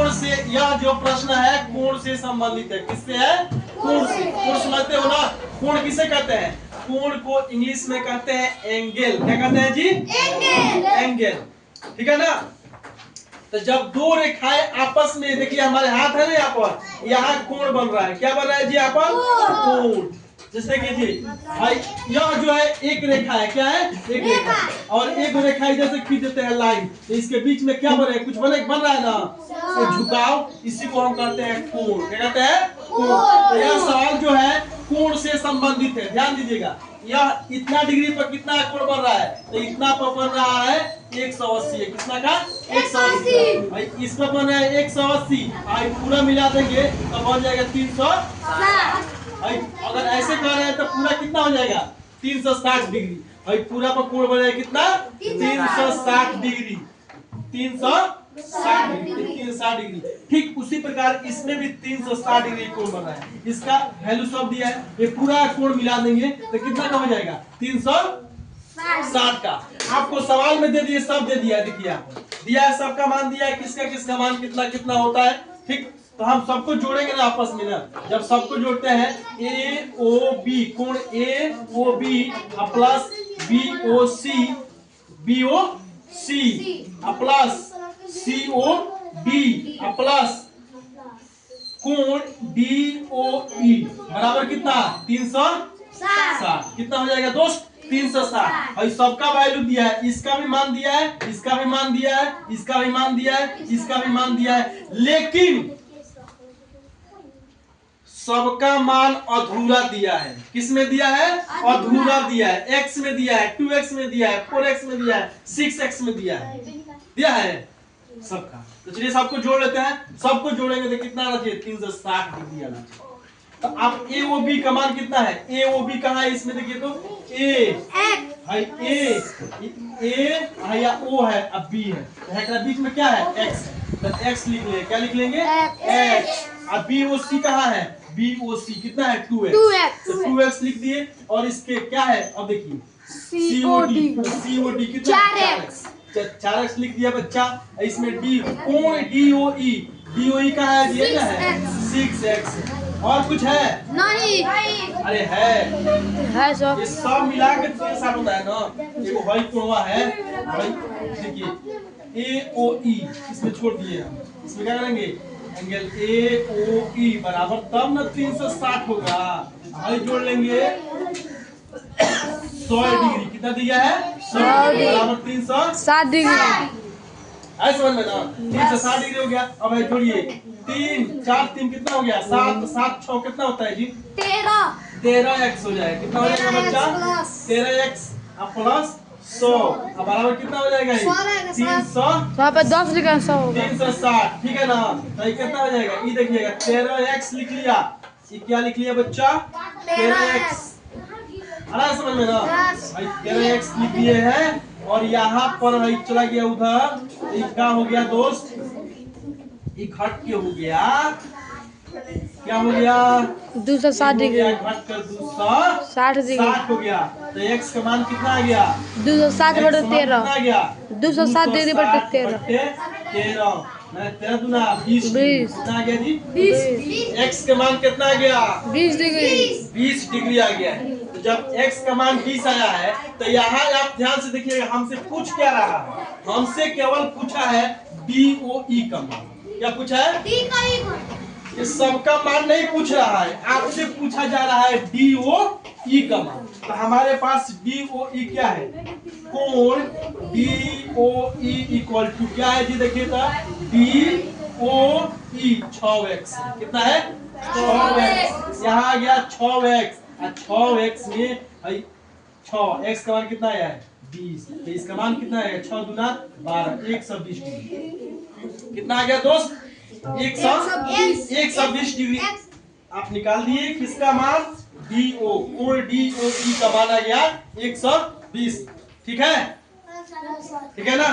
कोण से, यह जो प्रश्न है कोण से संबंधित है। किससे है? कोण से। कोण समझते हो ना? कोण किसे कहते हैं? कोण को इंग्लिश में कहते हैं एंगल। क्या कहते हैं जी? एंगल। ठीक है ना? तो जब दो रेखाएं आपस में, देखिए हमारे हाथ है ना यहाँ पर, यहाँ कोण बन रहा है। क्या बन रहा है जी यहाँ पर? कोण। जैसे कि जी भाई यह जो है एक रेखा है। क्या है? एक रेखा। और एक रेखा इधर से खींच देते हैं लाइन, तो इसके बीच में क्या बने? कुछ बन रहा है ना, तो झुकाव, इसी को हम कहते हैं कोण। क्या कहते हैं? कोण। तो यह सवाल जो है कोण से संबंधित है। ध्यान दीजिएगा, यह इतना डिग्री पर कितना कोण बन रहा है? तो इतना पर बन रहा है 180 है। कितना का? 180। भाई इस पर बन रहा है 180, भाई पूरा मिला देंगे तो बन जाएगा 360। भाई अगर ऐसे कर रहे हैं तो पूरा कितना हो जाएगा? 360 डिग्री। भाई पूरा पर कोण बनेगा कितना? 360 डिग्री। 360 degree, 360 degree. ठीक उसी प्रकार इसमें भी 360 डिग्री कोण बना है। इसका वैल्यू सब दिया है, ये पूरा कोण मिला देंगे तो कितना का हो जाएगा? 360 का। आपको सवाल में दे दिए, सब दे दिया। देखिए दिया है, सबका मान दिया है, किसका किसका मान कितना कितना होता है। ठीक, तो हम सबको जोड़ेंगे ना आपस में ना। जब सबको जोड़ते हैं ए ओ बी, कोण A O B plus B O C, B O C plus C O D plus कोण डी ओ ई बराबर कितना? 360। कितना हो जाएगा दोस्त? 360। भाई सबका वैल्यू दिया है, इसका भी मान दिया है, इसका भी मान दिया है, इसका भी मान दिया है, इसका भी मान दिया है, लेकिन सबका मान अधूरा दिया है। किस में दिया है? अधूरा दिया है। x में दिया है, 2x में दिया है, 4x में दिया है, 6x में दिया है सबका। तो चलिए सबको जोड़ लेते हैं। सबको जोड़ेंगे तो कितना आना चाहिए? 360 डिग्री आना चाहिए। तो अब ए ओ बी का मान कितना है? ए ओ बी कहाँ है इसमें? देखिए तो ए भाई ए या ओ है, अब बी है, बीच में क्या है? एक्स। तो एक्स लिख लेंगे। क्या लिख लेंगे? एक्स। अब बी ओ सी कहाँ है? बी ओ सी कितना है? 2x। तो 2x लिख दिए। और इसके क्या है? अब देखिए सीओडी कितना? 4x लिख दिया बच्चा। इसमें डी, कोण डी ओ ई का है? ये क्या है? 6x। और कुछ है? नहीं। अरे है सर। ये सब मिला के 360 होता है ना। ये भाई कोणवा है भाई। देखिए ए ओ ई इसमें छोड़ दिए हम। इसमें क्या करेंगे? एंगल ए ओ ई बराबर, तब ना 360 होगा। भाई जोड़ लेंगे 100 डिग्री। कितना दिया है? 100 बराबर 360 डिग्री। ऐसे समझ में ना? 360 डिग्री हो गया। अब भाई जोड़िए 3 4 3 कितना हो गया? 7 7 6 कितना होता है जी? 13x हो जाएगा। कितना हो जाएगा बच्चा? 13x प्लस 100 अब बराबर कितना हो जाएगा? 300 लिखा 360। ठीक है ना? तो कितना हो जाएगा? ये देखिएगा 13x लिख लिया। ये क्या लिख लिया बच्चा? 13x। समझ में ना? भाई 13x लिख दिए हैं। और यहाँ पर चला गया उधर, ये क्या हो गया दोस्त? ये घट के हो गया, क्या हो गया? 260 डिग्री घट कर 260 हो गया। तो x का मान कितना आ गया? 260 बटे 13 आ गया। 260 डिग्री बटे 13 13 दूना 20 कितना आ गया जी? 20। x का मान कितना आ गया? 20 डिग्री आ गया है। तो जब x का मान 20 आया है तो यहाँ आप ध्यान से देखिएगा, हमसे पूछ क्या रहा है? हमसे केवल पूछा है DOE का मान। क्या पूछा है? ये सबका मान नहीं पूछ रहा है, आपसे पूछा जा रहा है DOE का मान। तो हमारे पास DOE क्या है? कोण DOE इक्वल टू क्या है जी? देखिए तो DOE 6x। कितना है? 6x। यहाँ आ गया 6x। 6x में 6x का मान कितना आया है? 20। तो इसका मान कितना आएगा? 6 दूना 12, 120 डिग्री। कितना आ गया दोस्त? 120 डिग्री। आप निकाल दिए किसका मान? DO, कोण DOE का मान आ गया 120। ठीक है? ठीक है ना?